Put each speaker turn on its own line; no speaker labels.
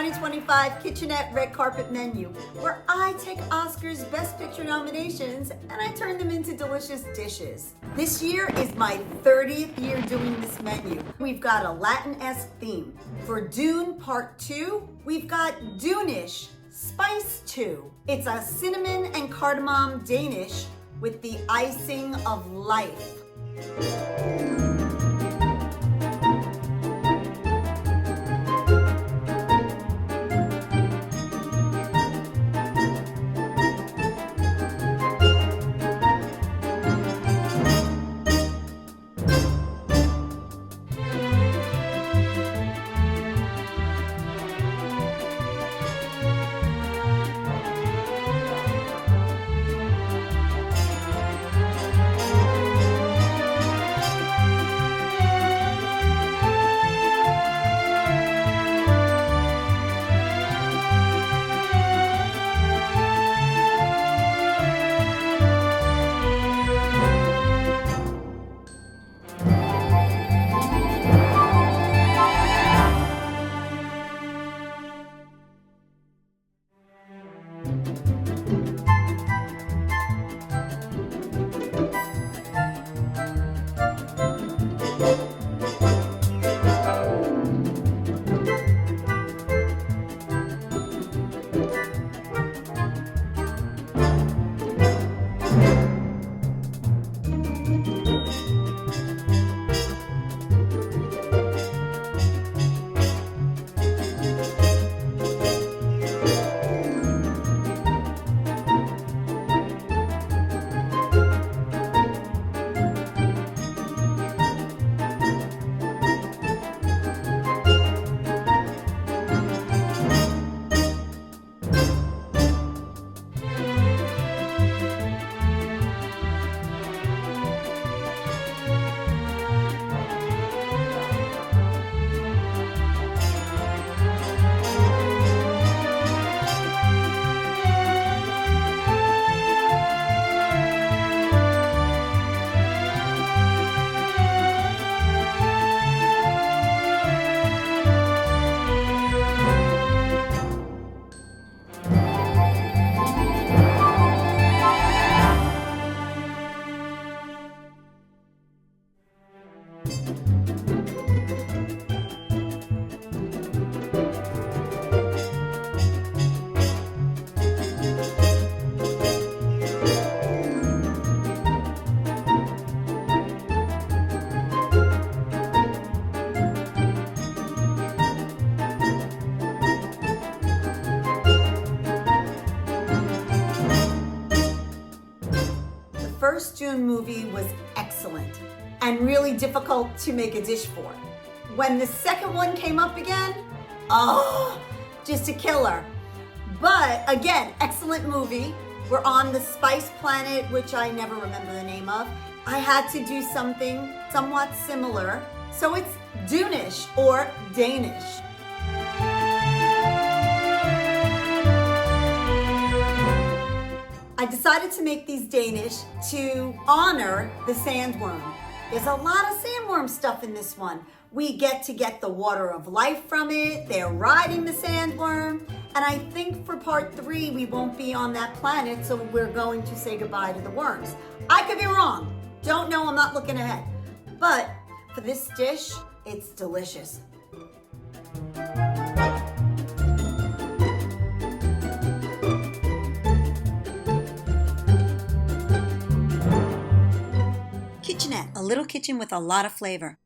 2025 Kitchenette Red Carpet Menu, where I take Oscar's Best Picture nominations and I turn them into delicious dishes. This year is my 30th year doing this menu. We've got a Latin-esque theme. For Dune Part 2, we've got Dunish, Spice 2. It's a cinnamon and cardamom Danish with the icing of life. The first Dune movie was excellent and really difficult to make a dish for. When the second one came up again, just a killer. But again, excellent movie. We're on the spice planet, which I never remember the name of. I had to do something somewhat similar. So it's Dunish or Danish. I decided to make these Danish to honor the sandworm. There's a lot of sandworm stuff in this one. We get the water of life from it. They're riding the sandworm. And I think for part 3, we won't be on that planet, so we're going to say goodbye to the worms. I could be wrong. Don't know, I'm not looking ahead. But for this dish, it's delicious. Kitchenette, a little kitchen with a lot of flavor.